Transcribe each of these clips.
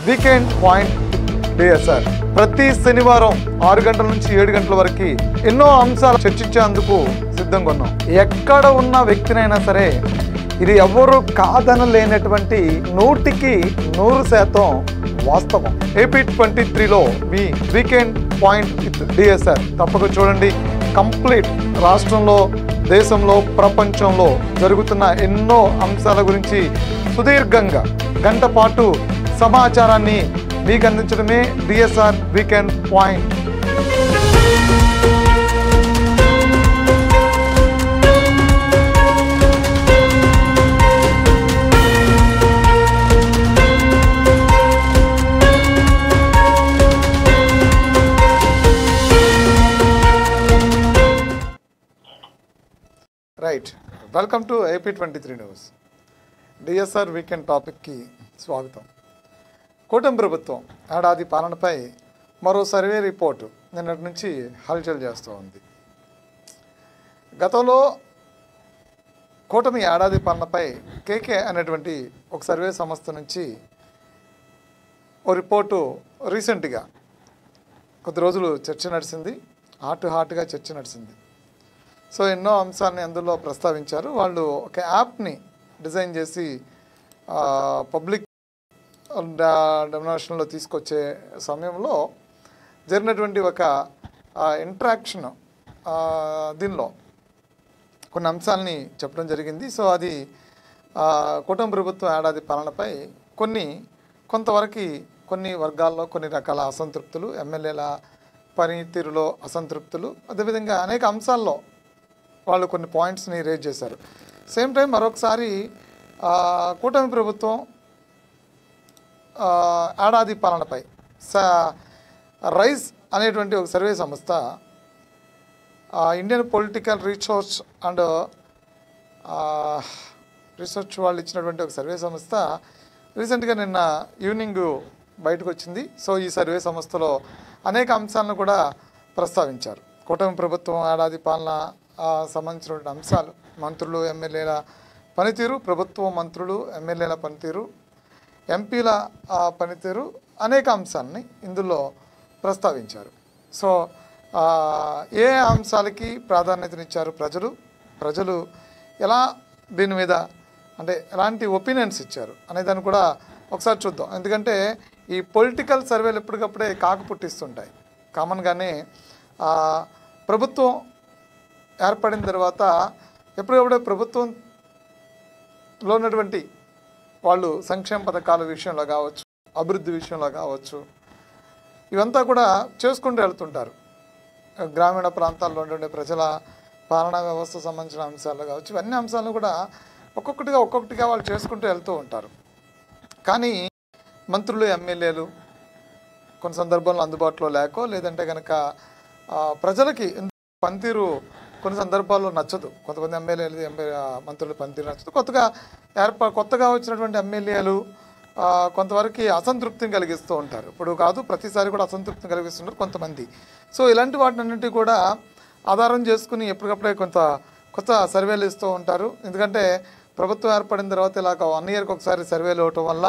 Weekend point DSR ప్రతి శనివారం 6 గంటల నుంచి 7 గంటల వరకు ఎన్నో అంశాలు చర్చించేందుకు సిద్ధంగా ఉన్నాం. ఎక్కడ ఉన్న వ్యక్తినైనా సరే ఇది ఎవరు కాదనలేనటువంటి 100% వాస్తవం. ఏపీ 23లో మీ వీకెండ్ పాయింట్ విత్ డిఎస్ఆర్ తప్పక చూడండి. కంప్లీట్ రాష్ట్రంలో, దేశంలో, ప్రపంచంలో జరుగుతున్న ఎన్నో అంశాల గురించి సుదీర్ఘంగా గంట పాటు సమాచారాన్ని మీకు అందించడమే DSR weekend point. Right, welcome to AP 23 news. DSR weekend టాపిక్కి స్వాగతం. కూటమి ప్రభుత్వం ఏడాది పాలనపై మరో సర్వే రిపోర్టు నిన్నటి నుంచి హల్చల్ చేస్తూ ఉంది. గతంలో కూటమి ఏడాది పాలనపై కేకే అనేటువంటి ఒక సర్వే సంస్థ నుంచి ఓ రిపోర్టు రీసెంట్గా కొద్ది రోజులు చర్చ నడిచింది, హాట్గా చర్చ నడిచింది. సో ఎన్నో అంశాలని అందులో ప్రస్తావించారు. వాళ్ళు ఒక యాప్ని డిజైన్ చేసి పబ్లిక్ డొమినేషన్లో తీసుకొచ్చే సమయంలో జరిగినటువంటి ఒక ఇంటరాక్షన్, దీనిలో కొన్ని అంశాలని చెప్పడం జరిగింది. సో అది కూటమి ప్రభుత్వం ఏడాది పాలనపై కొంతవరకు కొన్ని వర్గాల్లో కొన్ని రకాల అసంతృప్తులు, ఎమ్మెల్యేల పనితీరులో అసంతృప్తులు, అదేవిధంగా అనేక అంశాల్లో వాళ్ళు కొన్ని పాయింట్స్ని రేజ్ చేశారు. సేమ్ టైం మరొకసారి కూటమి ప్రభుత్వం ఏడాది పాలనపై రైజ్ అనేటువంటి ఒక సర్వే సంస్థ, ఇండియన్ పొలిటికల్ రీసెర్చ్ వాళ్ళు ఇచ్చినటువంటి ఒక సర్వే సంస్థ రీసెంట్గా నిన్న ఈవినింగ్ బయటకు వచ్చింది. సో ఈ సర్వే సంస్థలో అనేక అంశాలను కూడా ప్రస్తావించారు. కూటమి ప్రభుత్వం ఏడాది పాలన సంబంధించినటువంటి అంశాలు, మంత్రులు ఎమ్మెల్యేల పనితీరు, ప్రభుత్వ మంత్రులు ఎమ్మెల్యేల పనితీరు, ఎంపీల పనితీరు, అనేక అంశాలని ఇందులో ప్రస్తావించారు. సో ఏ అంశాలకి ప్రాధాన్యతనిచ్చారు ప్రజలు ఎలా దీని మీద అంటే ఎలాంటి ఒపీనియన్స్ ఇచ్చారు అనేదాన్ని కూడా ఒకసారి చూద్దాం. ఎందుకంటే ఈ పొలిటికల్ సర్వేలు ఎప్పటికప్పుడే కాకు పుట్టిస్తుంటాయి. కామన్గానే ప్రభుత్వం ఏర్పడిన తర్వాత ఎప్పుడెప్పుడే ప్రభుత్వంలో ఉన్నటువంటి వాళ్ళు సంక్షేమ పథకాల విషయంలో కావచ్చు, అభివృద్ధి విషయంలో కావచ్చు, ఇవంతా కూడా చేసుకుంటూ వెళ్తుంటారు. గ్రామీణ ప్రాంతాల్లో ఉండే ప్రజల పాలనా వ్యవస్థ సంబంధించిన అంశాలు కావచ్చు, ఇవన్నీ అంశాలను కూడా ఒక్కొక్కటిగా వాళ్ళు చేసుకుంటూ వెళ్తూ ఉంటారు. కానీ మంత్రులు ఎమ్మెల్యేలు కొన్ని సందర్భాల్లో అందుబాటులో లేకో, లేదంటే కనుక ప్రజలకి పనితీరు కొన్ని సందర్భాల్లో నచ్చదు. కొంతమంది మంత్రుల పనితీరు నచ్చదు. కొత్తగా వచ్చినటువంటి ఎమ్మెల్యేలు కొంతవరకు అసంతృప్తిని కలిగిస్తూ ఉంటారు. ఇప్పుడు కాదు, ప్రతిసారి కూడా అసంతృప్తిని కలిగిస్తుంటారు కొంతమంది. సో ఇలాంటి వాటినన్నింటినీ కూడా ఆధారం చేసుకుని ఎప్పటికప్పుడే కొత్త సర్వేలు ఇస్తూ ఉంటారు. ఎందుకంటే ప్రభుత్వం ఏర్పడిన తర్వాత ఇలాగ 1 ఇయర్కి ఒకసారి సర్వేలు ఇవ్వటం వల్ల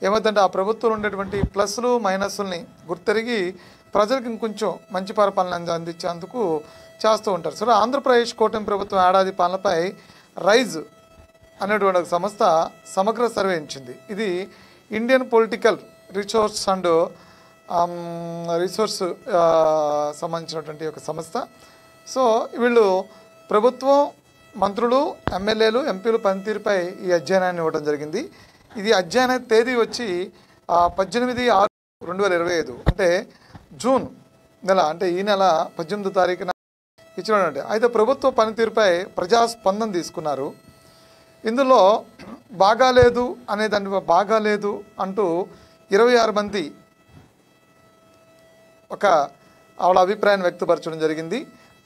ఏమవుతుందంటే ఆ ప్రభుత్వంలో ఉండేటువంటి ప్లస్లు మైనస్ని గుర్తెరిగి ప్రజలకు ఇంకొంచెం మంచి పరిపాలన అందించేందుకు చేస్తూ ఉంటారు. సో ఆంధ్రప్రదేశ్ కూటమి ప్రభుత్వం ఏడాది పాలనపై రైజ్ అనేటువంటి ఒక సంస్థ సమగ్ర సర్వే ఇచ్చింది. ఇది ఇండియన్ పొలిటికల్ రీసెర్చ్ సంబంధించినటువంటి ఒక సంస్థ. సో వీళ్ళు ప్రభుత్వం, మంత్రులు, ఎమ్మెల్యేలు, ఎంపీలు పనితీరుపై ఈ అధ్యయనాన్ని ఇవ్వడం జరిగింది. ఇది అధ్యయన తేదీ వచ్చి 18/6/2025 అంటే జూన్ నెల, అంటే ఈ నెల 18వ తారీఖున ఇచ్చినటువంటి. అయితే ప్రభుత్వ పనితీరుపై ప్రజాస్పందన తీసుకున్నారు. ఇందులో బాగాలేదు అంటూ 26 మంది వాళ్ళ అభిప్రాయాన్ని వ్యక్తపరచడం జరిగింది.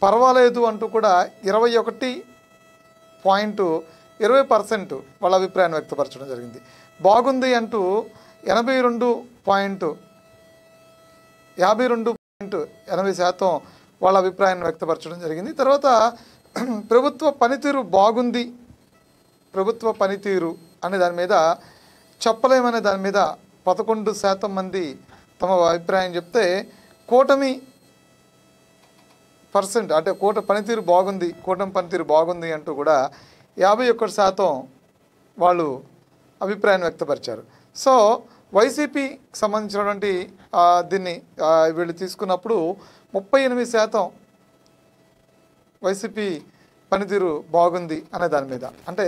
పర్వాలేదు అంటూ కూడా 21.20% వాళ్ళ అభిప్రాయాన్ని వ్యక్తపరచడం జరిగింది. బాగుంది అంటూ 52.80% వాళ్ళ అభిప్రాయాన్ని వ్యక్తపరచడం జరిగింది. తర్వాత ప్రభుత్వ పనితీరు అనే దాని మీద చెప్పలేమనే దాని మీద 11% మంది తమ అభిప్రాయం చెప్తే కూటమి అంటే కూటమి పనితీరు బాగుంది అంటూ కూడా 51% వాళ్ళు అభిప్రాయాన్ని వ్యక్తపరిచారు. సో వైసీపీకి సంబంధించినటువంటి దీన్ని వీళ్ళు తీసుకున్నప్పుడు 38% వైసీపీ పనితీరు బాగుంది అనే దాని మీద, అంటే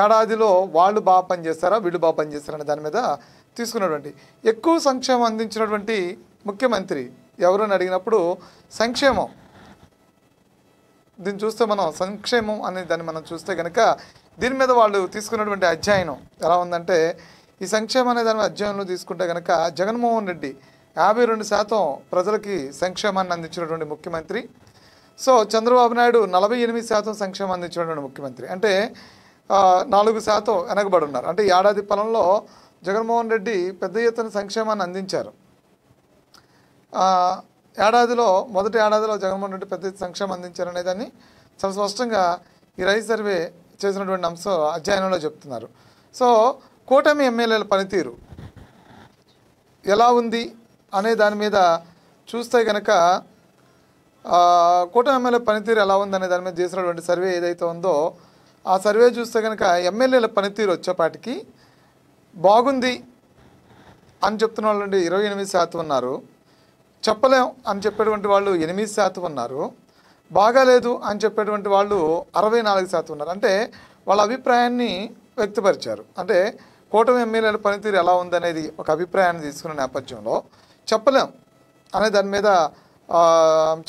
ఏడాదిలో వాళ్ళు బాగా పనిచేస్తారా వీళ్ళు బాగా పనిచేస్తారా అనే దాని మీద తీసుకున్నటువంటి ఎక్కువ సంక్షేమం అందించినటువంటి ముఖ్యమంత్రి ఎవరు అని అడిగినప్పుడు సంక్షేమం, దీన్ని చూస్తే మనం సంక్షేమం అనే దాన్ని మనం చూస్తే కనుక దీని మీద వాళ్ళు తీసుకున్నటువంటి అధ్యయనం ఎలా ఉందంటే, ఈ సంక్షేమం అనే దాని అధ్యయనంలో తీసుకుంటే కనుక జగన్మోహన్ రెడ్డి 52% ప్రజలకి సంక్షేమాన్ని అందించినటువంటి ముఖ్యమంత్రి. సో చంద్రబాబు నాయుడు 48% సంక్షేమం అందించినటువంటి ముఖ్యమంత్రి, అంటే 4% వెనకబడి ఉన్నారు. అంటే ఏడాది పాలనలో జగన్మోహన్ రెడ్డి పెద్ద ఎత్తున సంక్షేమాన్ని అందించారు. మొదటి ఏడాదిలో జగన్మోహన్ రెడ్డి పెద్ద సంక్షేమం అందించారనే దాన్ని చాలా స్పష్టంగా ఈ రైతు సర్వే చేసినటువంటి అంశం అధ్యయనంలో చెప్తున్నారు. సో కూటమి ఎమ్మెల్యేల పనితీరు ఎలా ఉంది అనే దాని మీద చూస్తే కనుక కూటమి ఎమ్మెల్యే పనితీరు ఎలా ఉంది అనే దాని మీద చేసినటువంటి సర్వే ఏదైతే ఉందో ఆ సర్వే చూస్తే కనుక ఎమ్మెల్యేల పనితీరు వచ్చేపాటికి బాగుంది అని చెప్తున్న వాళ్ళు 28% ఉన్నారు, చెప్పలేం అని చెప్పేటువంటి వాళ్ళు 8% ఉన్నారు, బాగాలేదు అని చెప్పేటువంటి వాళ్ళు 64% ఉన్నారు. అంటే వాళ్ళ అభిప్రాయాన్ని వ్యక్తపరిచారు. అంటే కూటమి ఎమ్మెల్యేల పనితీరు ఎలా ఉందనేది ఒక అభిప్రాయాన్ని తీసుకున్న నేపథ్యంలో చెప్పలేం అనే దాని మీద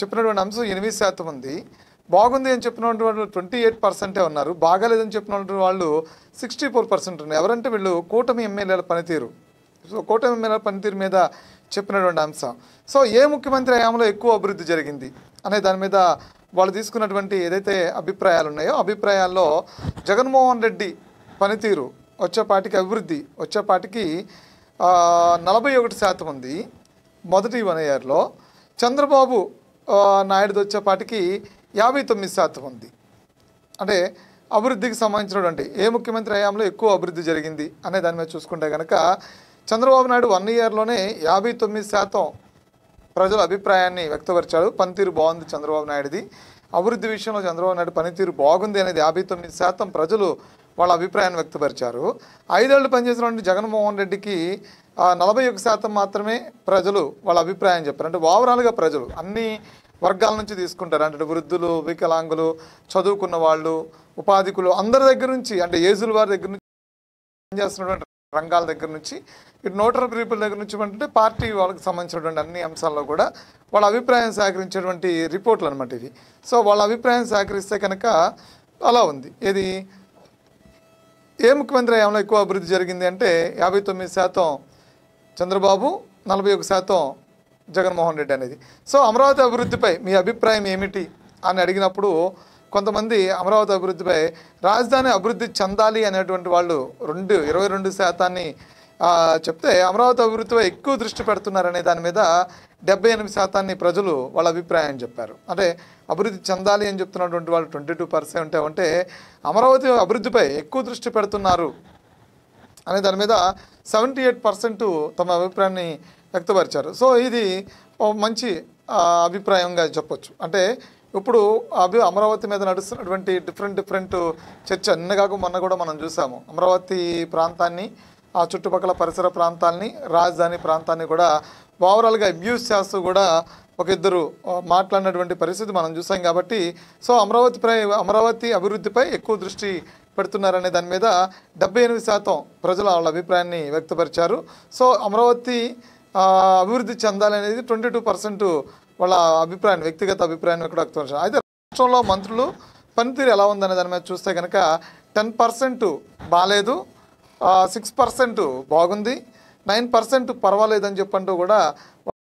చెప్పినటువంటి అంశం 8% ఉంది. బాగుంది అని చెప్పినటువంటి వాళ్ళు 28% ఉన్నారు, బాగాలేదని చెప్పినటువంటి వాళ్ళు 64% ఉన్నారు. ఎవరంటే వీళ్ళు కూటమి ఎమ్మెల్యేల పనితీరు. సో కూటమి ఎమ్మెల్యేల పనితీరు మీద చెప్పినటువంటి అంశం. సో ఏ ముఖ్యమంత్రి హయాంలో ఎక్కువ అభివృద్ధి జరిగింది అనే దాని మీద వాళ్ళు తీసుకున్నటువంటి ఏదైతే అభిప్రాయాలు ఉన్నాయో అభిప్రాయాల్లో జగన్మోహన్ రెడ్డి పనితీరు వచ్చేపాటికి అభివృద్ధి వచ్చేపాటికి 41% ఉంది మొదటి 1 ఇయర్లో. చంద్రబాబు నాయుడుది వచ్చేపాటికి 59% ఉంది. అంటే అభివృద్ధికి సంబంధించినటువంటి ఏ ముఖ్యమంత్రి హయాంలో ఎక్కువ అభివృద్ధి జరిగింది అనే దాని మీద చూసుకుంటే కనుక చంద్రబాబు నాయుడు 1 ఇయర్లోనే 59% ప్రజల అభిప్రాయాన్ని వ్యక్తపరిచాడు. పనితీరు బాగుంది చంద్రబాబు నాయుడుది, అభివృద్ధి విషయంలో చంద్రబాబు నాయుడు పనితీరు బాగుంది అనేది 59% ప్రజలు వాళ్ళ అభిప్రాయాన్ని వ్యక్తపరిచారు. 5 ఏళ్ళు పనిచేసినటువంటి జగన్మోహన్ రెడ్డికి 41% మాత్రమే ప్రజలు వాళ్ళ అభిప్రాయం చెప్పారు. అంటే ఓవరాల్గా ప్రజలు అన్ని వర్గాల నుంచి తీసుకుంటారు. అంటే వృద్ధులు, వికలాంగులు, చదువుకున్న వాళ్ళు, ఉపాధికులు అందరి దగ్గర నుంచి, అంటే ఏజుల వారి దగ్గర నుంచి, పనిచేస్తున్నటువంటి రంగాల దగ్గర నుంచి, ఇటు నోటల్ పీపుల్ దగ్గర నుంచి, అంటే పార్టీ వాళ్ళకి సంబంధించినటువంటి అన్ని అంశాల్లో కూడా వాళ్ళ అభిప్రాయం సేకరించేటువంటి రిపోర్ట్లు అనమాట ఇవి. సో వాళ్ళ అభిప్రాయం సేకరిస్తే కనుక అలా ఉంది. ఏది ఏ ముఖ్యమంత్రి హయాంలో ఎక్కువ అభివృద్ధి జరిగింది అంటే 59% చంద్రబాబు, 41% జగన్మోహన్ రెడ్డి అనేది. సో అమరావతి అభివృద్ధిపై మీ అభిప్రాయం ఏమిటి అని అడిగినప్పుడు కొంతమంది అమరావతి అభివృద్ధిపై రాజధాని అభివృద్ధి చెందాలి అనేటువంటి వాళ్ళు 22% చెప్తే అమరావతి అభివృద్ధిపై ఎక్కువ దృష్టి పెడుతున్నారనే దాని మీద 78% ప్రజలు వాళ్ళ అభిప్రాయం చెప్పారు. అంటే అభివృద్ధి చెందాలి అని చెప్తున్నటువంటి వాళ్ళు 22% అంటే అమరావతి అభివృద్ధిపై ఎక్కువ దృష్టి పెడుతున్నారు అనే దాని మీద 78% తమ అభిప్రాయాన్ని వ్యక్తపరిచారు. సో ఇది మంచి అభిప్రాయంగా చెప్పొచ్చు. అంటే ఇప్పుడు అమరావతి మీద నడుస్తున్నటువంటి డిఫరెంట్ చర్చ నిన్నగాక మొన్న కూడా మనం చూసాము. అమరావతి ప్రాంతాన్ని, ఆ చుట్టుపక్కల పరిసర ప్రాంతాలని, రాజధాని ప్రాంతాన్ని కూడా ఓవరాల్గా అబ్యూస్ చేస్తూ కూడా ఒక ఇద్దరు మాట్లాడినటువంటి పరిస్థితి మనం చూసాం. కాబట్టి సో అమరావతి అభివృద్ధిపై ఎక్కువ దృష్టి పెడుతున్నారనే దాని మీద 78% ప్రజలు వాళ్ళ అభిప్రాయాన్ని వ్యక్తపరిచారు. సో అమరావతి అభివృద్ధి చెందాలనేది 22% వాళ్ళ అభిప్రాయాన్ని, వ్యక్తిగత అభిప్రాయాన్ని కూడా వ్యక్తపరిచారు. అయితే రాష్ట్రంలో మంత్రులు పనితీరు ఎలా ఉందనే దాని మీద చూస్తే కనుక 10% బాగాలేదు, 6% బాగుంది, 9% పర్వాలేదని చెప్పంటూ కూడా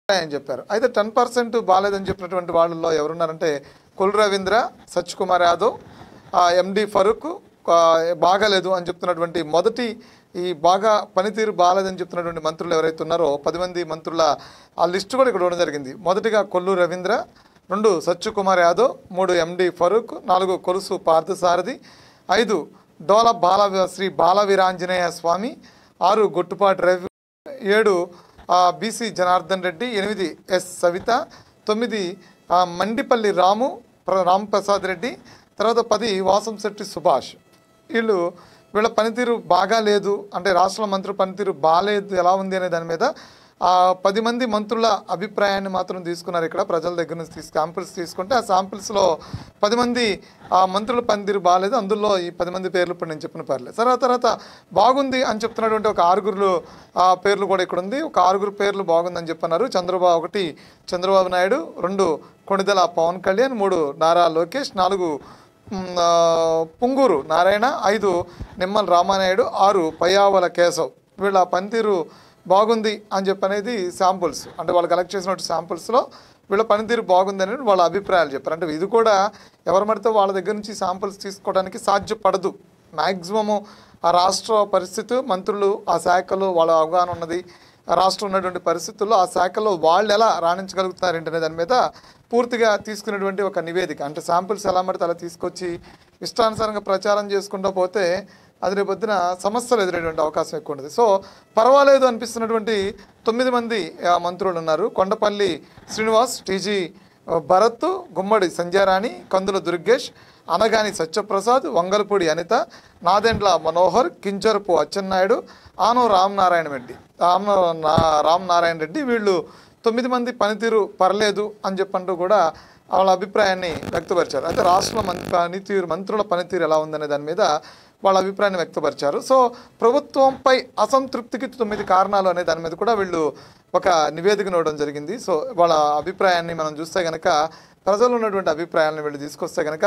అని చెప్పారు. అయితే 10% బాగాలేదని చెప్పినటువంటి వాళ్ళల్లో ఎవరున్నారంటే కొల్లు రవీంద్ర, సత్యకుమార్ యాదవ్, ఎండి ఫరూక్ బాగాలేదు అని చెప్తున్నటువంటి మొదటి ఈ బాగా పనితీరు బాగాలేదని చెప్తున్నటువంటి మంత్రులు ఎవరైతే ఉన్నారో 10 మంది మంత్రుల ఆ లిస్టు కూడా ఇక్కడ ఇవ్వడం జరిగింది. మొదటిగా కొల్లు రవీంద్ర, 2 సత్యకుమార్ యాదవ్, 3 ఎండి ఫరూక్, 4 కొలుసు పార్థసారథి, 5 డోల శ్రీ బాల వీరాంజనేయ స్వామి, 6 గొట్టుపాటి రవి, 7 బీసీ జనార్దన్ రెడ్డి, 8 ఎస్ సవిత, 9 మండిపల్లి రాంప్రసాద్ రెడ్డి, తర్వాత 10 వాసంశెట్టి సుభాష్. వీళ్ళ పనితీరు బాగా లేదు, అంటే రాష్ట్ర మంత్రుల పనితీరు బాగాలేదు, ఎలా ఉంది అనే దాని మీద 10 మంది మంత్రుల అభిప్రాయాన్ని మాత్రం తీసుకున్నారు. ఇక్కడ ప్రజల దగ్గర నుంచి శాంపిల్స్ తీసుకుంటే ఆ శాంపిల్స్లో 10 మంది మంత్రుల పనితీరు బాగాలేదు, అందులో ఈ 10 మంది పేర్లు ఇప్పుడు నేను చెప్పిన పేర్లే. తర్వాత బాగుంది అని చెప్తున్నటువంటి ఒక 6 పేర్లు కూడా ఇక్కడ ఉంది. ఒక 6 పేర్లు బాగుందని చెప్పన్నారు. చంద్రబాబు నాయుడు, 2 కొణిదెల పవన్ కళ్యాణ్, 3 నారా లోకేష్, 4 పుంగూరు నారాయణ, 5 నిమ్మల రామానాయుడు, 6 పయ్యావుల కేశవ్. వీళ్ళ పనితీరు బాగుంది అని చెప్పనేది శాంపుల్స్, అంటే వాళ్ళు కలెక్ట్ చేసినట్టు శాంపుల్స్లో వీళ్ళ పనితీరు బాగుంది అనేది వాళ్ళ అభిప్రాయాలు చెప్పారు. అంటే ఇది కూడా ఎవరి మడితే వాళ్ళ దగ్గర నుంచి శాంపుల్స్ తీసుకోవడానికి సాధ్యపడదు. మ్యాక్సిమము ఆ రాష్ట్ర పరిస్థితి, మంత్రులు ఆ శాఖలో వాళ్ళ అవగాహన ఉన్నది, రాష్ట్రం ఉన్నటువంటి పరిస్థితుల్లో ఆ శాఖలో వాళ్ళు ఎలా రాణించగలుగుతారంటే దాని మీద పూర్తిగా తీసుకునేటువంటి ఒక నివేదిక. అంటే శాంపుల్స్ ఎలా పడితే అలా తీసుకొచ్చి ఇష్టానుసారంగా ప్రచారం చేసుకుంటూ పోతే అది రేపొద్దున సమస్యలు ఎదురేటువంటి అవకాశం ఎక్కువ ఉంటుంది. సో పర్వాలేదు అనిపిస్తున్నటువంటి 9 మంది మంత్రులు ఉన్నారు. కొండపల్లి శ్రీనివాస్, టీజీ భరత్, గుమ్మడి సంధ్యారాణి, కందుల దుర్గేష్, అనగాని సత్యప్రసాద్, వంగలపూడి అనిత, నాదెండ్ల మనోహర్, కింజరపు అచ్చెన్నాయుడు, ఆనో రామనారాయణ రెడ్డి. వీళ్ళు 9 మంది పనితీరు పర్లేదు అని చెప్పంటూ కూడా వాళ్ళ అభిప్రాయాన్ని వ్యక్తపరిచారు. అయితే రాష్ట్ర మంత్రుల పనితీరు ఎలా ఉందనే దాని మీద వాళ్ళ అభిప్రాయాన్ని వ్యక్తపరిచారు. సో ప్రభుత్వంపై అసంతృప్తికి 9 కారణాలు అనే దాని మీద కూడా వీళ్ళు ఒక నివేదికను ఇవ్వడం జరిగింది. సో వాళ్ళ అభిప్రాయాన్ని మనం చూస్తే కనుక, ప్రజలు ఉన్నటువంటి అభిప్రాయాలను వీళ్ళు తీసుకొస్తే కనుక,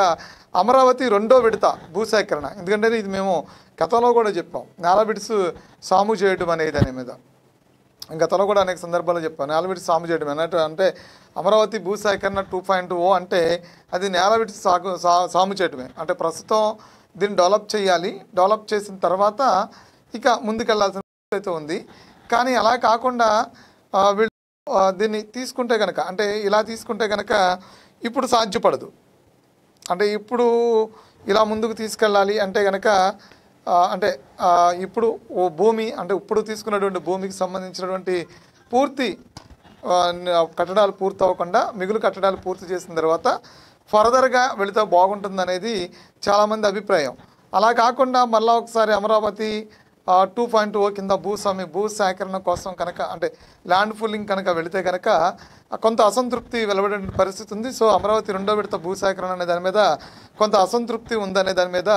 అమరావతి 2వ విడత భూసేకరణ, ఎందుకంటే ఇది మేము గతంలో కూడా చెప్పాం, నేల బిడ్స్ సాము చేయడం అనేది దాని మీద గతంలో కూడా అనేక సందర్భాల్లో చెప్పాను. నేల బిడ్స్ సాము చేయడం అన్నట్టు, అంటే అమరావతి భూసేకరణ 2.0 అంటే అది నేల బిడ్స్ సాము చేయడమే. అంటే ప్రస్తుతం దీన్ని డెవలప్ చేయాలి, డెవలప్ చేసిన తర్వాత ఇక ముందుకెళ్లాల్సిన అయితే ఉంది. కానీ అలా కాకుండా వీళ్ళు దీన్ని తీసుకుంటే కనుక, అంటే ఇలా తీసుకుంటే కనుక ఇప్పుడు సాధ్యపడదు. అంటే ఇప్పుడు ఇలా ముందుకు తీసుకెళ్ళాలి అంటే కనుక, అంటే ఇప్పుడు భూమి, అంటే ఇప్పుడు తీసుకున్నటువంటి భూమికి సంబంధించినటువంటి పూర్తి కట్టడాలు పూర్తి అవ్వకుండా మిగులు కట్టడాలు పూర్తి చేసిన తర్వాత ఫర్దర్గా వెళితే బాగుంటుందనేది చాలామంది అభిప్రాయం. అలా కాకుండా మళ్ళీ ఒకసారి అమరావతి 2.0 కింద భూసేకరణ కోసం కనుక, అంటే ల్యాండ్ పూలింగ్ కనుక వెళితే కనుక కొంత అసంతృప్తి వెలువడే పరిస్థితి ఉంది. సో అమరావతి 2వ విడత భూసేకరణ అనే దాని మీద కొంత అసంతృప్తి ఉందనే దాని మీద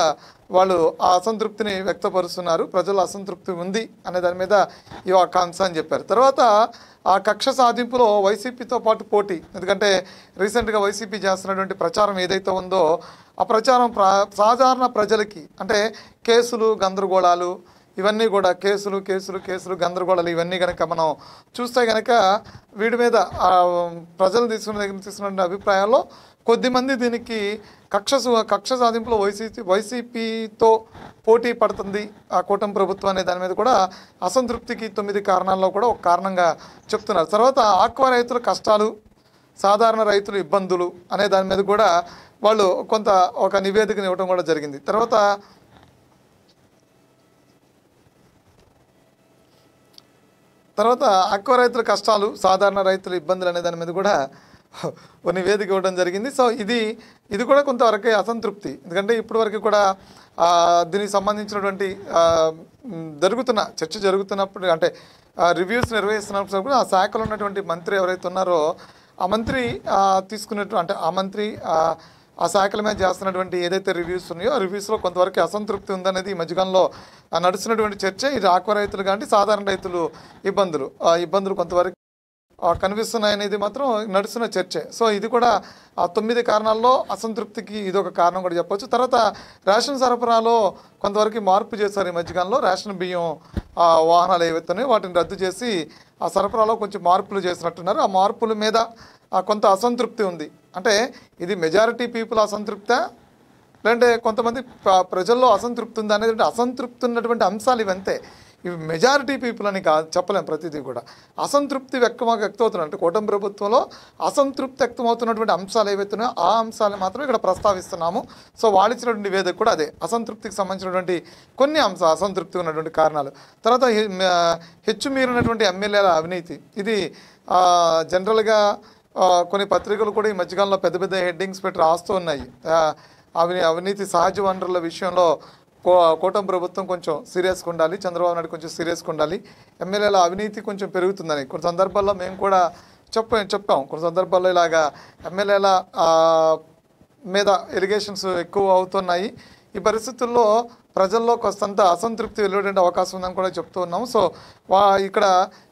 వాళ్ళు ఆ అసంతృప్తిని వ్యక్తపరుస్తున్నారు. ప్రజల అసంతృప్తి ఉంది అనే దాని మీద ఈ ఒక అంశాన్ని చెప్పారు. తర్వాత ఆ కక్ష సాధింపులో వైసీపీతో పాటు పోటీ, ఎందుకంటే రీసెంట్గా వైసీపీ చేస్తున్నటువంటి ప్రచారం ఏదైతే ఉందో ఆ ప్రచారం సాధారణ ప్రజలకి, అంటే కేసులు గందరగోళాలు ఇవన్నీ కూడా కేసులు గందరగోళాలు ఇవన్నీ కనుక మనం చూస్తే కనుక వీటి మీద ప్రజలు తీసుకున్న అభిప్రాయాల్లో కొద్దిమంది దీనికి కక్ష సాధింపులో వైసీపీతో పోటీ పడుతుంది ఆ కూటమి ప్రభుత్వం అనే దాని మీద కూడా అసంతృప్తికి 9 కారణాల్లో కూడా ఒక కారణంగా చెప్తున్నారు. తర్వాత ఆక్వా రైతుల కష్టాలు, సాధారణ రైతుల ఇబ్బందులు అనే దాని మీద కూడా వాళ్ళు కొంత ఒక నివేదికను ఇవ్వడం కూడా జరిగింది. తర్వాత ఆక్వా రైతుల కష్టాలు, సాధారణ రైతుల ఇబ్బందులు అనే దాని మీద కూడా ఒక నివేదిక ఇవ్వడం జరిగింది. సో ఇది కూడా కొంతవరకు అసంతృప్తి, ఎందుకంటే ఇప్పటి వరకు కూడా దీనికి సంబంధించినటువంటి చర్చ జరుగుతున్నప్పుడు, అంటే రివ్యూస్ నిర్వహిస్తున్నప్పుడు ఆ శాఖలో ఉన్నటువంటి మంత్రి ఎవరైతే ఉన్నారో ఆ మంత్రి తీసుకున్నట్టు, అంటే ఆ మంత్రి ఆ శాఖల మీద చేస్తున్నటువంటి ఏదైతే రివ్యూస్ ఉన్నాయో ఆ రివ్యూస్లో కొంతవరకు అసంతృప్తి ఉందనేది ఈ మధ్యకాలంలో నడుస్తున్నటువంటి చర్చ. ఇది ఆక్వా రైతులు కానీ సాధారణ రైతులు ఇబ్బందులు కొంతవరకు కనిపిస్తున్నాయనేది మాత్రం నడుస్తున్న చర్చే. సో ఇది కూడా ఆ 9 కారణాల్లో అసంతృప్తికి ఇదొక కారణం కూడా చెప్పొచ్చు. తర్వాత రేషన్ సరఫరాలో కొంతవరకు మార్పు చేశారు ఈ మధ్యకాలంలో. రేషన్ బియ్యం వాహనాలు ఏవైతున్నాయో వాటిని రద్దు చేసి ఆ సరఫరాలో కొంచెం మార్పులు చేసినట్టున్నారు. ఆ మార్పుల మీద కొంత అసంతృప్తి ఉంది. అంటే ఇది మెజారిటీ పీపుల్ అసంతృప్త, లేదంటే కొంతమంది ప్రజల్లో అసంతృప్తి ఉంది అనేది, అసంతృప్తి ఉన్నటువంటి అంశాలు ఇవంతే. ఇవి మెజారిటీ పీపుల్ అని కాదు చెప్పలేం. ప్రతిదీ కూడా అసంతృప్తి వ్యక్తమవుతున్నారు. అంటే కూటమి ప్రభుత్వంలో అసంతృప్తి వ్యక్తమవుతున్నటువంటి అంశాలు ఏవైతున్నాయో ఆ అంశాలు మాత్రం ఇక్కడ ప్రస్తావిస్తున్నాము. సో వాళ్ళు ఇచ్చినటువంటి నివేదిక కూడా అదే, అసంతృప్తికి సంబంధించినటువంటి కొన్ని అసంతృప్తి ఉన్నటువంటి కారణాలు. తర్వాత హెచ్చుమీరినటువంటి ఎమ్మెల్యేల అవినీతి. ఇది జనరల్గా కొన్ని పత్రికలు కూడా ఈ మధ్యకాలంలో పెద్ద పెద్ద హెడ్డింగ్స్ పెట్టి రాస్తూ ఉన్నాయి. అవినీతి సహజ వనరుల విషయంలో కూటమి ప్రభుత్వం కొంచెం సీరియస్గా ఉండాలి, చంద్రబాబు నాయుడు కొంచెం సీరియస్గా ఉండాలి, ఎమ్మెల్యేల అవినీతి కొంచెం పెరుగుతుందని కొన్ని సందర్భాల్లో మేము కూడా చెప్పాం. కొన్ని సందర్భాల్లో ఇలాగా ఎమ్మెల్యేల మీద ఎలిగేషన్స్ ఎక్కువ అవుతున్నాయి. ఈ పరిస్థితుల్లో ప్రజల్లో కొంత అసంతృప్తి వెలువడే అవకాశం ఉందని కూడా చెప్తూ ఉన్నాము. సో ఇక్కడ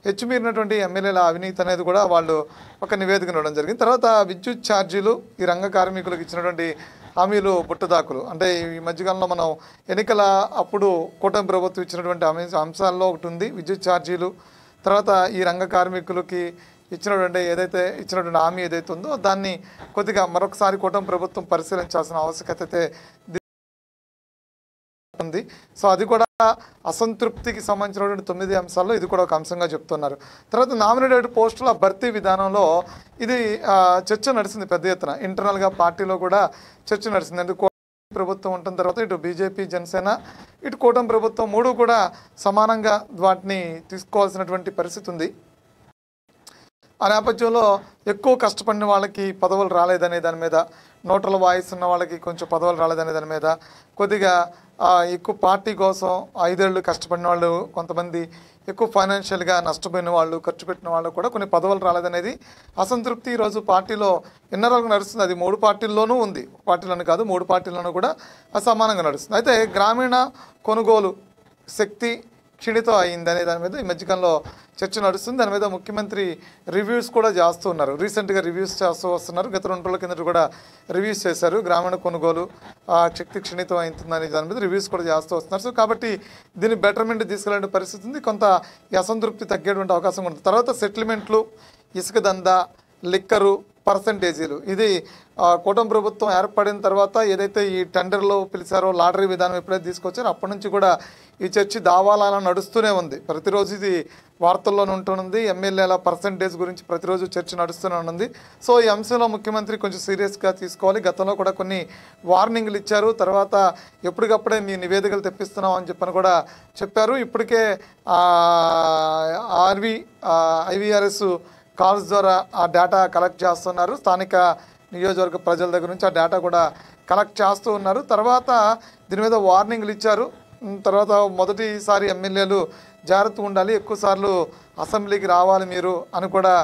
హెచ్చుమీరినటువంటి ఎమ్మెల్యేల అవినీతి అనేది కూడా వాళ్ళు ఒక నివేదిక ఇవ్వడం జరిగింది. తర్వాత విద్యుత్ ఛార్జీలు, ఈ రంగ కార్మికులకు ఇచ్చినటువంటి హామీలు బుట్టదాకులు. అంటే ఈ మధ్యకాలంలో మనం ఎన్నికల అప్పుడు కూటమి ప్రభుత్వం ఇచ్చినటువంటి అంశాల్లో ఒకటి ఉంది విద్యుత్ ఛార్జీలు. తర్వాత ఈ రంగ కార్మికులకి ఇచ్చినటువంటి హామీ ఏదైతే ఉందో దాన్ని కొద్దిగా మరొకసారి కూటమి ప్రభుత్వం పరిశీలించాల్సిన ఆవశ్యకత అయితే ఉంది. సో అది కూడా అసంతృప్తికి సంబంధించినటువంటి 9 అంశాల్లో ఇది కూడా ఒక అంశంగా చెప్తున్నారు. తర్వాత నామినేటెడ్ పోస్టుల భర్తీ విధానంలో ఇది చర్చ నడిచింది పెద్ద ఎత్తున. ఇంటర్నల్గా పార్టీలో కూడా చర్చ నడిచింది. అంటే ప్రభుత్వం ఉంటుంది, తర్వాత ఇటు బీజేపీ, జనసేన, ఇటు కూటమి ప్రభుత్వం 3 కూడా సమానంగా వాటిని తీసుకోవాల్సినటువంటి పరిస్థితి ఉంది. ఆ నేపథ్యంలో ఎక్కువ కష్టపడిన వాళ్ళకి పదవులు రాలేదనే దాని మీద, నోట్ల వాయిస్ ఉన్న వాళ్ళకి కొంచెం పదవులు రాలేదనే దాని మీద, కొద్దిగా ఎక్కువ పార్టీ కోసం 5 ఏళ్ళు కష్టపడిన వాళ్ళు, కొంతమంది ఎక్కువ ఫైనాన్షియల్గా నష్టపోయిన వాళ్ళు, ఖర్చు పెట్టిన వాళ్ళు కూడా కొన్ని పదవులు రాలేదనేది అసంతృప్తి ఈరోజు పార్టీలో ఎన్నరకు నడుస్తుంది. అది 3 పార్టీల్లోనూ ఉంది, పార్టీలను కాదు 3 పార్టీల్లోనూ కూడా అసమానంగా నడుస్తుంది. అయితే గ్రామీణ కొనుగోలు శక్తి క్షీణితం అయిందనే దాని మీద ఈ మధ్యకాలంలో చర్చ నడుస్తుంది. దాని మీద ముఖ్యమంత్రి రివ్యూస్ కూడా చేస్తూ ఉన్నారు. రీసెంట్గా రివ్యూస్ చేస్తూ వస్తున్నారు. గత 2 రోజుల కిందట కూడా రివ్యూస్ చేశారు. గ్రామీణ కొనుగోలు శక్తి క్షీణితం అవుతుందనే దాని మీద రివ్యూస్ కూడా చేస్తూ వస్తున్నారు. సో కాబట్టి దీన్ని బెటర్మెంట్ తీసుకెళ్ళే పరిస్థితి ఉంది. కొంత ఈ అసంతృప్తి తగ్గేటువంటి అవకాశం ఉంటుంది. తర్వాత సెటిల్మెంట్లు, ఇసుక దందా, లిక్కరు, పర్సంటేజీలు. ఇది కూటమి ప్రభుత్వం ఏర్పడిన తర్వాత ఏదైతే ఈ టెండర్లో పిలిచారో, లాటరీ విధానం ఎప్పుడైతే తీసుకొచ్చారో అప్పటి నుంచి కూడా ఈ చర్చ దావాలా నడుస్తూనే ఉంది. ప్రతిరోజు ఇది వార్తల్లోనే ఉంటున్నది. ఎమ్మెల్యేల పర్సంటేజ్ గురించి ప్రతిరోజు చర్చ నడుస్తూనే ఉంది. సో ఈ అంశంలో ముఖ్యమంత్రి కొంచెం సీరియస్గా తీసుకోవాలి. గతంలో కూడా కొన్ని వార్నింగ్లు ఇచ్చారు. తర్వాత ఎప్పటికప్పుడే మీ నివేదికలు తెప్పిస్తున్నాం అని చెప్పని కూడా చెప్పారు. ఇప్పటికే IVRS కాల్స్ ద్వారా ఆ డేటా కలెక్ట్ చేస్తున్నారు. స్థానిక నియోజకవర్గ ప్రజల దగ్గర నుంచి ఆ డేటా కూడా కలెక్ట్ చేస్తూ ఉన్నారు. తర్వాత దీని మీద వార్నింగ్లు ఇచ్చారు. తర్వాత మొదటిసారి ఎమ్మెల్యేలు జాగ్రత్తగా ఉండాలి, ఎక్కువసార్లు అసెంబ్లీకి రావాలి మీరు అని కూడా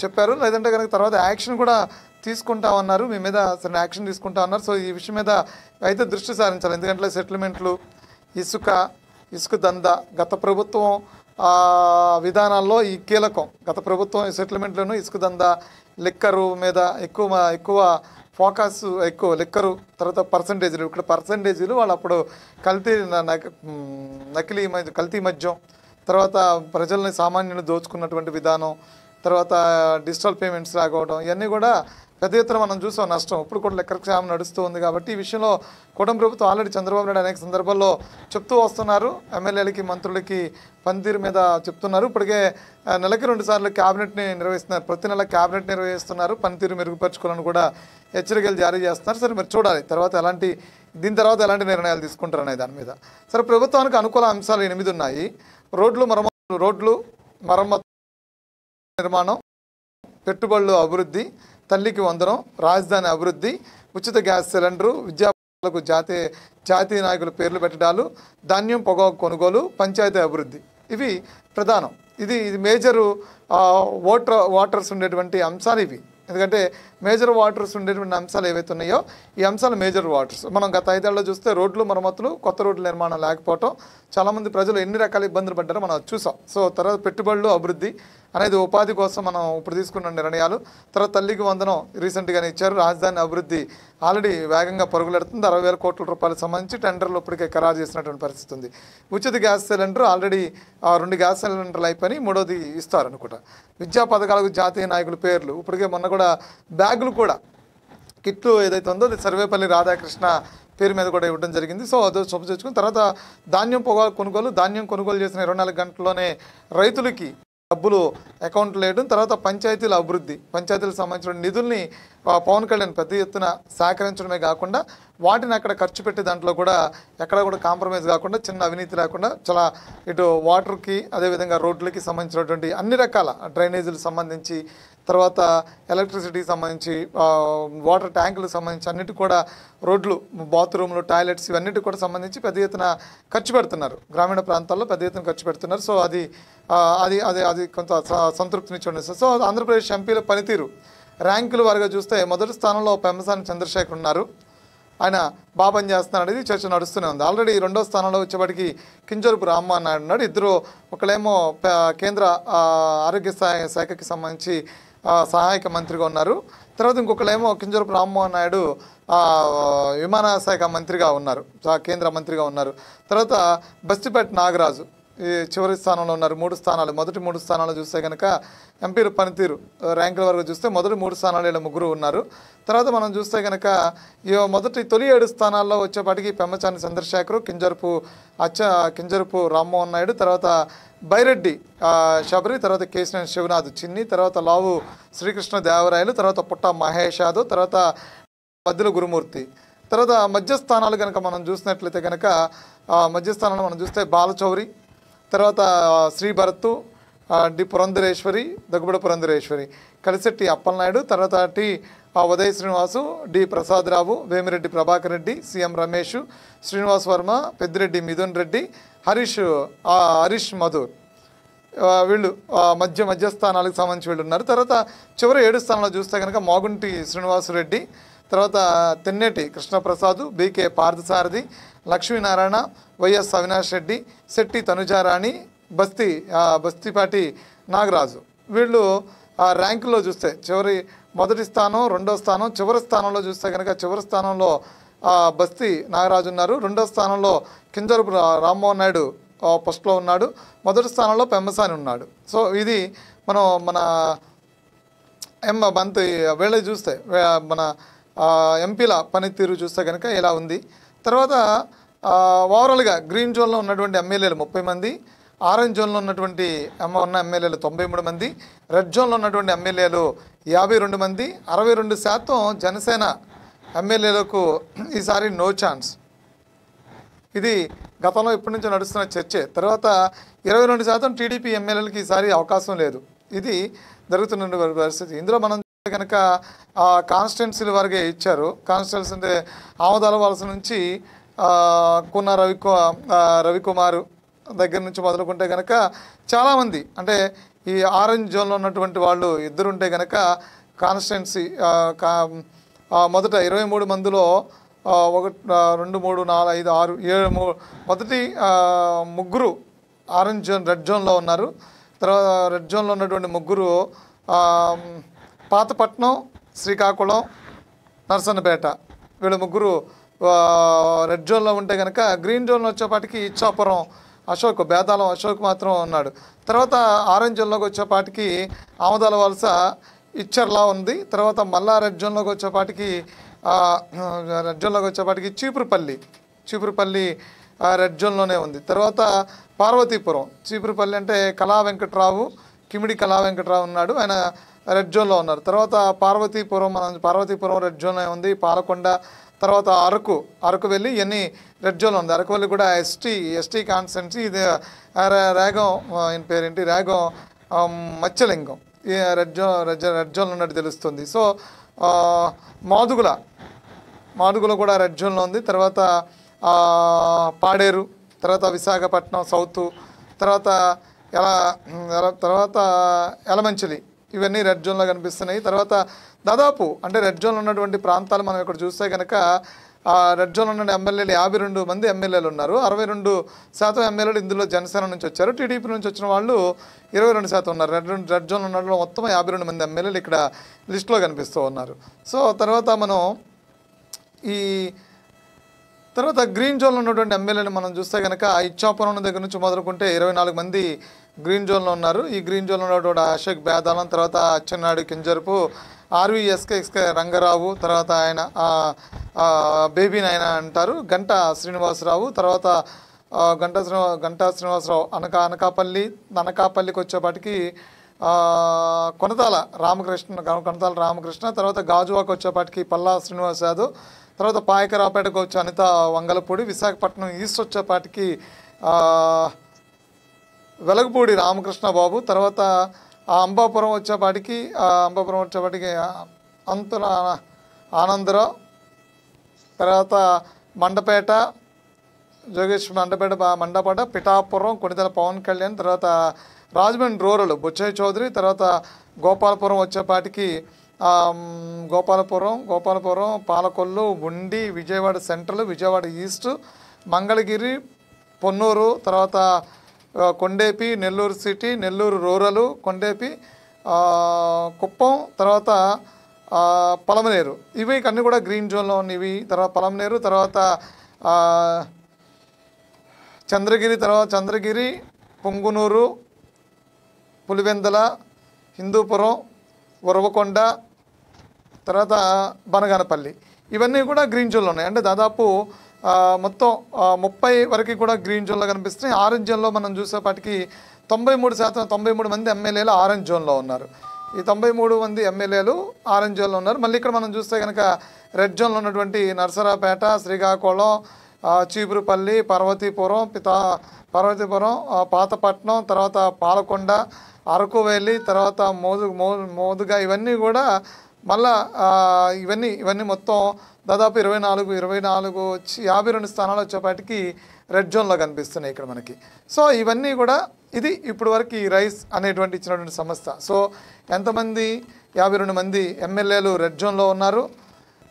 చెప్పారు. లేదంటే కనుక తర్వాత యాక్షన్ కూడా తీసుకుంటామన్నారు, మీ మీద సరైన యాక్షన్ తీసుకుంటామన్నారు. సో ఈ విషయం మీద అయితే దృష్టి సారించాలి. ఎందుకంటే సెటిల్మెంట్లు, ఇసుక దందా గత ప్రభుత్వం విధానాల్లో ఈ కీలకం. గత ప్రభుత్వం సెటిల్మెంట్లను ఇసుక దందా, లిక్కరు మీద ఎక్కువ ఫోకస్, ఎక్కువ లిక్కరు, తర్వాత పర్సంటేజీలు. ఇక్కడ పర్సంటేజీలు వాళ్ళు అప్పుడు కల్తీ మద్యం, తర్వాత ప్రజల్ని సామాన్యులు దోచుకున్నటువంటి విధానం, తర్వాత డిజిటల్ పేమెంట్స్ రాకపోవడం, ఇవన్నీ కూడా పెద్ద ఎత్తున మనం చూసాం నష్టం. ఇప్పుడు కూడా లెక్కర్ క్షామం నడుస్తూ ఉంది. కాబట్టి ఈ విషయంలో కూటమి ప్రభుత్వం ఆల్రెడీ చంద్రబాబు నాయుడు అనేక సందర్భాల్లో చెప్తూ వస్తున్నారు. ఎమ్మెల్యేలకి, మంత్రులకి పనితీరు మీద చెప్తున్నారు. ఇప్పటికే నెలకి 2 సార్లు క్యాబినెట్ని నిర్వహిస్తున్నారు. ప్రతి నెల క్యాబినెట్ నిర్వహిస్తున్నారు. పనితీరు మెరుగుపరచుకోవాలని కూడా హెచ్చరికలు జారీ చేస్తున్నారు. సరే మీరు చూడాలి దీని తర్వాత ఎలాంటి నిర్ణయాలు తీసుకుంటారనే దాని మీద. సరే ప్రభుత్వానికి అనుకూల అంశాలు 8 ఉన్నాయి. రోడ్లు మరమ్మతు నిర్మాణం, పెట్టుబడులు అభివృద్ధి, తల్లికి వందనం, రాజధాని అభివృద్ధి, ఉచిత గ్యాస్ సిలిండరు, విద్యార్థులకు జాతీయ నాయకుల పేర్లు పెట్టడాలు, ధాన్యం పొగాకు కొనుగోలు, పంచాయతీ అభివృద్ధి. ఇవి ప్రధానం. ఇది మేజరు వాటర్స్ ఉండేటువంటి అంశాలు ఇవి. ఎందుకంటే మేజర్ వాటర్స్ ఉండేటువంటి అంశాలు ఏవైతే ఉన్నాయో ఈ అంశాలు మేజర్ వాటర్స్. మనం గత 5 ఏళ్లలో చూస్తే రోడ్లు మరమ్మతులు, కొత్త రోడ్ల నిర్మాణం లేకపోవటం, చాలామంది ప్రజలు ఎన్ని రకాల ఇబ్బందులు పడ్డారో మనం చూసాం. సో తర్వాత పెట్టుబడులు అభివృద్ధి అనేది ఉపాధి కోసం మనం ఇప్పుడు తీసుకున్న నిర్ణయాలు. తర్వాత తల్లికి వందనం రీసెంట్గానే ఇచ్చారు. రాజధాని అభివృద్ధి ఆల్రెడీ వేగంగా పరుగులెడుతుంది. 60,000 కోట్ల రూపాయలకు సంబంధించి టెండర్లు ఇప్పటికే ఖరారు చేసినటువంటి పరిస్థితి ఉంది. ఉచిత గ్యాస్ సిలిండర్ ఆల్రెడీ 2 గ్యాస్ సిలిండర్లు అయిపోయి 3వది ఇస్తారనుకుంటా. విద్యా పథకాలకు జాతీయ నాయకుల పేర్లు. ఇప్పటికే మొన్న కూడా బ్యాగులు కూడా కిట్లు ఏదైతే ఉందో అది సర్వేపల్లి రాధాకృష్ణ పేరు మీద కూడా ఇవ్వడం జరిగింది. సో అది తెచ్చుకుని తర్వాత ధాన్యం కొనుగోలు చేసిన 24 గంటల్లోనే రైతులకి డబ్బులు అకౌంట్లో వేయడం, తర్వాత పంచాయతీల అభివృద్ధి, పంచాయతీలకు సంబంధించిన నిధుల్ని పవన్ కళ్యాణ్ పెద్ద ఎత్తున సేకరించడమే కాకుండా వాటిని అక్కడ ఖర్చు పెట్టే దాంట్లో కూడా ఎక్కడ కూడా కాంప్రమైజ్ కాకుండా, చిన్న అవినీతి లేకుండా చాలా ఇటు వాటర్కి అదేవిధంగా రోడ్లకి సంబంధించినటువంటి అన్ని రకాల డ్రైనేజీలకు సంబంధించి, తర్వాత ఎలక్ట్రిసిటీకి సంబంధించి, వాటర్ ట్యాంకులకు సంబంధించి అన్నిటి కూడా రోడ్లు, బాత్రూమ్లు, టాయిలెట్స్ ఇవన్నిటి కూడా సంబంధించి పెద్ద ఎత్తున ఖర్చు పెడుతున్నారు. గ్రామీణ ప్రాంతాల్లో పెద్ద ఎత్తున ఖర్చు పెడుతున్నారు. సో అది కొంత సంతృప్తినిచ్చి. సో ఆంధ్రప్రదేశ్ ఎంపీల పనితీరు ర్యాంకుల వారిగా చూస్తే మొదటి స్థానంలో పెమ్మసాని చంద్రశేఖర్ ఉన్నారు. ఆయన బాగా పనిచేస్తున్నారు అనేది చర్చ నడుస్తూనే ఉంది. ఆల్రెడీ రెండో స్థానంలో వచ్చేప్పటికి కింజరపు రామ్మోహన్ నాయుడు ఉన్నాడు. ఇద్దరు ఒకళ్ళేమో కేంద్ర ఆరోగ్య శాఖకి సంబంధించి సహాయక మంత్రిగా ఉన్నారు. తర్వాత ఇంకొకళ్ళేమో కింజరపు రామ్మోహన్ నాయుడు విమానశాఖ మంత్రిగా ఉన్నారు, కేంద్ర మంత్రిగా ఉన్నారు. తర్వాత బస్తిపేట నాగరాజు ఈ చివరి స్థానంలో ఉన్నారు. 3 స్థానాలు, మొదటి 3 స్థానాలు చూస్తే కనుక ఎంపీల పనితీరు ర్యాంకుల వరకు చూస్తే మొదటి 3 స్థానాలు ఇలా ముగ్గురు ఉన్నారు. తర్వాత మనం చూస్తే కనుక తొలి 7 స్థానాల్లో వచ్చేపాటికి పెమ్మసాని చంద్రశేఖర్, కింజరపు రామ్మోహన్ నాయుడు, తర్వాత బైరెడ్డి శబరి, తర్వాత కేశినేని శివనాథ్ చిన్ని, తర్వాత లావు శ్రీకృష్ణ దేవరాయలు, తర్వాత పుట్ట మహేష్ యాదవ్, తర్వాత మధ్యలో గురుమూర్తి. తర్వాత మధ్యస్థానాలు కనుక మనం చూసినట్లయితే కనుక మధ్యస్థానాలు మనం చూస్తే బాలచౌరి, తర్వాత శ్రీ భరత్, డి పురంధరేశ్వరి, దగ్గుబడి పురంధరేశ్వరి, కలిశెట్టి అప్పలనాయుడు, తర్వాత టి ఉదయ శ్రీనివాసు, డి ప్రసాదరావు, వేమిరెడ్డి ప్రభాకర్ రెడ్డి, సిఎం రమేష్, శ్రీనివాస్ వర్మ, పెద్దిరెడ్డి మిథున్ రెడ్డి, హరీష్ మధుర్, వీళ్ళు మధ్యస్థానాలకు సంబంధించి వీళ్ళు ఉన్నారు. తర్వాత చివరి 7 స్థానాలు చూస్తే కనుక మాగుంటి శ్రీనివాసరెడ్డి, తర్వాత తెన్నేటి కృష్ణప్రసాద్, బీకే పార్థసారథి, లక్ష్మీనారాయణ, వైఎస్ అవినాష్ రెడ్డి, శెట్టి తనుజారాణి, బస్తిపాటి నాగరాజు. వీళ్ళు ర్యాంకుల్లో చూస్తే మొదటి స్థానం, రెండో స్థానం, చివరి స్థానంలో చూస్తే కనుక చివరి స్థానంలో బస్తి నాగరాజు ఉన్నారు. రెండో స్థానంలో కింజరపు రామ్మోహన్ నాయుడు ఫస్ట్లో ఉన్నాడు. మొదటి స్థానంలో పెమ్మసాని ఉన్నాడు. సో ఇది మన వీళ్ళ చూస్తే మన ఎంపీల పనితీరు చూస్తే కనుక ఇలా ఉంది. తర్వాత ఓవరాల్గా గ్రీన్ జోన్లో ఉన్నటువంటి ఎమ్మెల్యేలు 30 మంది, ఆరెంజ్ జోన్లో ఉన్నటువంటి ఎమ్మెల్యేలు 93 మంది, రెడ్ జోన్లో ఉన్నటువంటి ఎమ్మెల్యేలు 52 మంది. 62% జనసేన ఎమ్మెల్యేలకు ఈసారి నో ఛాన్స్. ఇది గతంలో ఇప్పటి నుంచి నడుస్తున్న చర్చే. తర్వాత 22% టీడీపీ ఎమ్మెల్యేలకు ఈసారి అవకాశం లేదు. ఇది జరుగుతున్న పరిస్థితి. ఇందులో మనం కనుక కాన్స్టిట్యున్సీల వరకే ఇచ్చారు. కాన్స్టిట్యున్సీ అంటే ఆమదాల వలస నుంచి కున్న రవికుమార్ దగ్గర నుంచి మొదలుకుంటే కనుక చాలామంది, అంటే ఈ ఆరెంజ్ జోన్లో ఉన్నటువంటి వాళ్ళు ఇద్దరు ఉంటే కనుక కాన్స్టిట్యున్సీ మొదట 23 మందిలో 1 2 3 4 5 6 7 మొదటి ముగ్గురు ఆరెంజ్ జోన్ రెడ్ జోన్లో ఉన్నారు. తర్వాత రెడ్ జోన్లో ఉన్నటువంటి ముగ్గురు పాతపట్నం, శ్రీకాకుళం, నర్సన్నపేట, వీళ్ళ ముగ్గురు రెడ్ జోన్లో ఉంటే కనుక గ్రీన్ జోన్లో వచ్చేపాటికి ఇచ్చాపురం బేతాళం అశోక్ మాత్రం ఉన్నాడు. తర్వాత ఆరెంజ్ జోన్లోకి వచ్చేపాటికి ఆమదాల వలస ఇచ్చర్లా ఉంది. తర్వాత మళ్ళా రెడ్ జోన్లోకి వచ్చేపాటికి చీపురుపల్లి రెడ్ జోన్లోనే ఉంది. తర్వాత పార్వతీపురం, చీపురుపల్లి అంటే కిమిడి కళా వెంకట్రావు ఉన్నాడు, ఆయన రెడ్ జోన్లో ఉన్నారు. తర్వాత పార్వతీపురం రెడ్ జోన్లో ఉంది. పాలకొండ, తర్వాత అరకు వెళ్ళి ఇవన్నీ రెడ్ జోన్లో ఉంది. అరకు వెళ్ళి కూడా ఎస్టీ కాన్స్టిట్యున్సీ. ఇది రేగం, ఆయన పేరేంటి, రేగం మత్స్యలింగం, ఈ రెడ్ జోన్లో ఉన్నట్టు తెలుస్తుంది. సో మాదుగుల కూడా రెడ్ జోన్లో ఉంది. తర్వాత పాడేరు, తర్వాత విశాఖపట్నం సౌత్, తర్వాత ఎలమంచిలి, ఇవన్నీ రెడ్ జోన్లో కనిపిస్తున్నాయి. తర్వాత దాదాపు అంటే రెడ్ జోన్లో ఉన్నటువంటి ప్రాంతాలు మనం ఇక్కడ చూస్తే కనుక రెడ్ జోన్లో ఉన్న ఎమ్మెల్యేలు 52 మంది ఎమ్మెల్యేలు ఉన్నారు. 62% ఎమ్మెల్యేలు ఇందులో జనసేన నుంచి వచ్చారు. టీడీపీ నుంచి వచ్చిన వాళ్ళు 22% ఉన్నారు. రెడ్ జోన్లో ఉన్న మొత్తం 52 మంది ఎమ్మెల్యేలు ఇక్కడ లిస్టులో కనిపిస్తూ ఉన్నారు. సో తర్వాత మనం గ్రీన్ జోన్లో ఉన్నటువంటి ఎమ్మెల్యేలు మనం చూస్తే కనుక ఇచ్చాపురం దగ్గర నుంచి మొదలుకుంటే 24 మంది గ్రీన్ జోన్లో ఉన్నారు. ఈ గ్రీన్ జోన్లో ఉన్నటువంటి అశోక్ బేదాలం, తర్వాత అచ్చెన్నాయుడు కింజరుపు, ఆర్వీఎస్కే రంగారావు, తర్వాత ఆయన బేబీని ఆయన అంటారు గంటా శ్రీనివాసరావు, తర్వాత గంటా శ్రీనివాసరావు అనకాపల్లికి వచ్చేపాటికి కొనతాల రామకృష్ణ, తర్వాత గాజువాకు వచ్చేపాటికి పల్లా శ్రీనివాస్ యాదవ్, తర్వాత పాయకరాపేటకు వచ్చే అనిత వంగలపూడి, విశాఖపట్నం ఈస్ట్ వచ్చేపాటికి వెలగపూడి రామకృష్ణ బాబు, తర్వాత అంబాపురం వచ్చేపాటికి అంతుల ఆనందరావు, తర్వాత మండపేట మండపేట పిఠాపురం కొణిదెల పవన్ కళ్యాణ్, తర్వాత రాజమండ్రి రూరల్ బుచ్చయ్య చౌదరి, తర్వాత గోపాలపురం వచ్చేపాటికి గోపాలపురం పాలకొల్లు, ఉండి, విజయవాడ సెంట్రల్, విజయవాడ ఈస్ట్, మంగళగిరి, పొన్నూరు, తర్వాత కొండేపి, నెల్లూరు సిటీ, నెల్లూరు రూరల్, కొండేపి, కుప్పం, తర్వాత పలమనేరు. ఇవి అన్నీ కూడా గ్రీన్ జోన్లో ఉన్నవి. తర్వాత పలమనేరు, తర్వాత చంద్రగిరి, పొంగునూరు, పులివెందల, హిందూపురం, ఉరవకొండ, తర్వాత బనగానపల్లి, ఇవన్నీ కూడా గ్రీన్ జోన్లో ఉన్నాయి. అంటే దాదాపు మొత్తం 30 వరకు కూడా గ్రీన్ జోన్లో కనిపిస్తున్నాయి. ఆరెంజ్ జోన్లో మనం చూసేపాటికి 93 మంది ఎమ్మెల్యేలు ఆరెంజ్ జోన్లో ఉన్నారు. ఈ 93 మంది ఎమ్మెల్యేలు ఆరెంజ్ జోన్లో ఉన్నారు. మళ్ళీ ఇక్కడ మనం చూస్తే కనుక రెడ్ జోన్లో ఉన్నటువంటి నర్సరాపేట, శ్రీకాకుళం, చీపురుపల్లి, పార్వతీపురం, పాతపట్నం, తర్వాత పాలకొండ, అరకు వ్యాలీ, తర్వాత మోదుగా, ఇవన్నీ కూడా మళ్ళా ఇవన్నీ మొత్తం దాదాపు 24 వచ్చి 52 స్థానాలు వచ్చేపాటికి రెడ్ జోన్లో కనిపిస్తున్నాయి ఇక్కడ మనకి. సో ఇవన్నీ కూడా ఇది ఇప్పుడు వరకు ఈ రైస్ అనేటువంటి ఇచ్చినటువంటి సంస్థ. సో ఎంతమంది 52 మంది ఎమ్మెల్యేలు రెడ్ జోన్లో ఉన్నారు.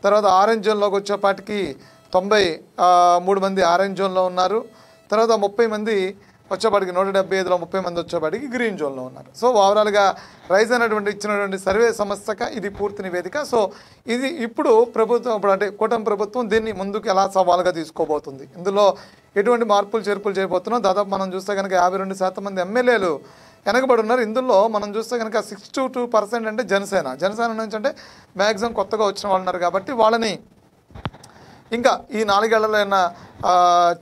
తర్వాత ఆరెంజ్ జోన్లోకి వచ్చేపాటికి 93 మంది ఆరెంజ్ జోన్లో ఉన్నారు. తర్వాత 30 మంది వచ్చేపాటికి 175లో 30 మంది వచ్చేపాటికి గ్రీన్ జోన్లో ఉన్నారు. సో ఓవరాల్గా రైజ్ అనేటువంటి ఇచ్చినటువంటి సర్వే సంస్థక ఇది పూర్తి నివేదిక. సో ఇది ఇప్పుడు అంటే కూటమి ప్రభుత్వం దీన్ని ముందుకు ఎలా సవాలుగా తీసుకోబోతుంది, ఇందులో ఎటువంటి మార్పులు చేర్పులు చేయబోతున్నాం. దాదాపు మనం చూస్తే కనుక 52% మంది ఎమ్మెల్యేలు వెనకబడి ఉన్నారు. ఇందులో మనం చూస్తే కనుక 62% అంటే జనసేన నుంచి అంటే మ్యాక్సిమం కొత్తగా వచ్చిన వాళ్ళు ఉన్నారు. కాబట్టి వాళ్ళని ఇంకా ఈ 4 ఏళ్లలో అయినా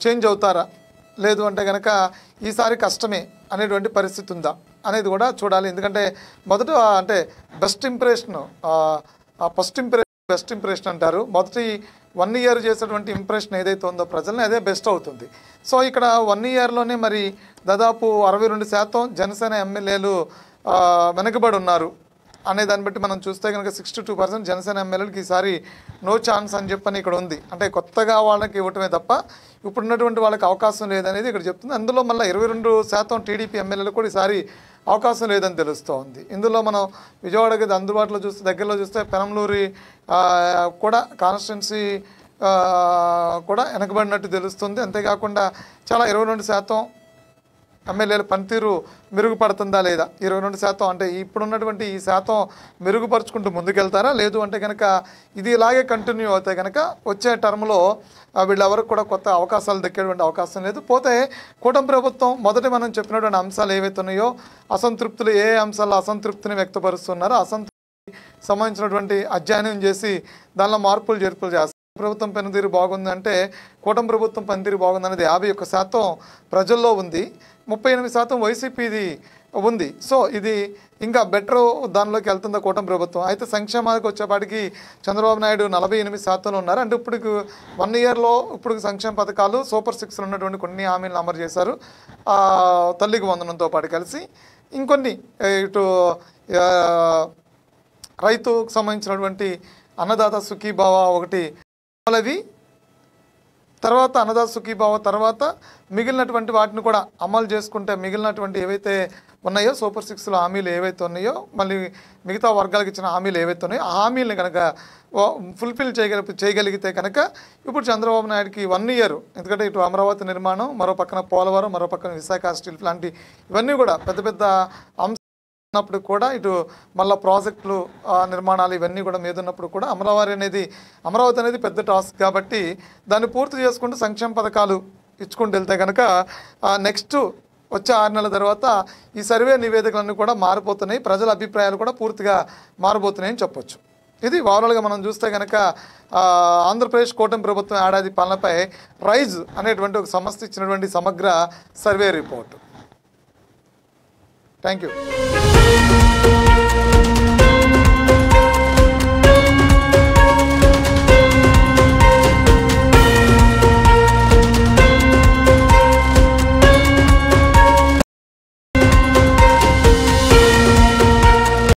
చేంజ్ అవుతారా, లేదు అంటే కనుక ఈసారి కష్టమే అనేటువంటి పరిస్థితి ఉందా అనేది కూడా చూడాలి. ఎందుకంటే మొదట అంటే బెస్ట్ ఇంప్రెషన్ అంటారు. మొదటి 1 ఇయర్ చేసేటువంటి ఇంప్రెషన్ ఏదైతే ఉందో ప్రజల్ని, అదే బెస్ట్ అవుతుంది. సో ఇక్కడ 1 ఇయర్లోనే మరి దాదాపు 62% జనసేన ఎమ్మెల్యేలు వెనకబడి ఉన్నారు అనే దాన్ని బట్టి మనం చూస్తే కనుక 62% జనసేన ఎమ్మెల్యేలకు ఈసారి నో ఛాన్స్ అని చెప్పని ఇక్కడ ఉంది. అంటే కొత్తగా వాళ్ళకి ఇవ్వటమే తప్ప ఇప్పుడున్నటువంటి వాళ్ళకి అవకాశం లేదనేది ఇక్కడ చెప్తుంది. అందులో మళ్ళీ 22% టీడీపీ ఎమ్మెల్యేలు కూడా ఈసారి అవకాశం లేదని తెలుస్తోంది. ఇందులో మనం విజయవాడకి అందుబాటులో చూస్తే, దగ్గరలో చూస్తే పెనంలూరి కూడా కాన్స్టిట్యున్సీ కూడా వెనకబడినట్టు తెలుస్తుంది. అంతేకాకుండా చాలా 22% ఎమ్మెల్యేల పనితీరు మెరుగుపడుతుందా లేదా, 22% అంటే ఇప్పుడున్నటువంటి ఈ శాతం మెరుగుపరుచుకుంటూ ముందుకెళ్తారా, లేదు అంటే కనుక ఇది ఇలాగే కంటిన్యూ అవుతే కనుక వచ్చే టర్మ్లో వీళ్ళెవరికి కూడా కొత్త అవకాశాలు దక్కేటువంటి అవకాశం లేదు. పోతే కూటమి ప్రభుత్వం మొదట మనం చెప్పినటువంటి అంశాలు ఏవైతే ఉన్నాయో, అసంతృప్తులు ఏ అంశాల్లో అసంతృప్తిని వ్యక్తపరుస్తున్నారో అసంతృప్తి సంబంధించినటువంటి అధ్యయనం చేసి దానిలో మార్పులు చేర్పులు చేస్తారు. ప్రభుత్వం పనితీరు బాగుందంటే కూటమి ప్రభుత్వం పనితీరు బాగుందనేది 51% ప్రజల్లో ఉంది, 38% వైసీపీది ఉంది. సో ఇది ఇంకా బెటర్ దానిలోకి వెళ్తుందా కూటమి ప్రభుత్వం. అయితే సంక్షేమానికి వచ్చేపాటికి చంద్రబాబు నాయుడు 48% ఉన్నారు. అంటే ఇప్పుడు 1 ఇయర్లో ఇప్పుడు సంక్షేమ పథకాలు సూపర్ 6 ఉన్నటువంటి కొన్ని హామీలను అమలు చేశారు. తల్లికి వందనంతో పాటు కలిసి ఇంకొన్ని ఇటు రైతుకు సంబంధించినటువంటి అన్నదాత సుఖీభావ ఒకటి అమలవి, తర్వాత అన్నదాత సుఖీభావ తర్వాత మిగిలినటువంటి వాటిని కూడా అమలు చేసుకుంటే మిగిలినటువంటి ఏవైతే ఉన్నాయో సూపర్ 6లో హామీలు ఏవైతే ఉన్నాయో, మళ్ళీ మిగతా వర్గాలకు ఇచ్చిన హామీలు ఏవైతే ఉన్నాయో ఆ హామీలను కనుక ఫుల్ఫిల్ చేయగలిగితే కనుక ఇప్పుడు చంద్రబాబు నాయుడుకి 1 ఇయర్, ఎందుకంటే ఇటు అమరావతి నిర్మాణం, మరో పక్కన పోలవరం, మరో పక్కన విశాఖ స్టీల్ లాంటి ఇవన్నీ కూడా పెద్ద పెద్ద అంశాలు ఉన్నప్పుడు కూడా, ఇటు మళ్ళీ ప్రాజెక్టులు నిర్మాణాలు ఇవన్నీ కూడా మీద ఉన్నప్పుడు కూడా అమరావతి అనేది పెద్ద టాస్క్. కాబట్టి దాన్ని పూర్తి చేసుకుంటూ సంక్షేమ పథకాలు ఇచ్చుకుంటూ వెళ్తే కనుక నెక్స్ట్ వచ్చే 6 నెలల తర్వాత ఈ సర్వే నివేదికలన్నీ కూడా మారిపోతున్నాయి, ప్రజల అభిప్రాయాలు కూడా పూర్తిగా మారబోతున్నాయని చెప్పొచ్చు. ఇది ఓవరాల్గా మనం చూస్తే కనుక ఆంధ్రప్రదేశ్ కూటమి ప్రభుత్వం ఏడాది పాలనపై రైజ్ అనేటువంటి ఒక సంస్థ ఇచ్చినటువంటి సమగ్ర సర్వే రిపోర్టు. Thank you.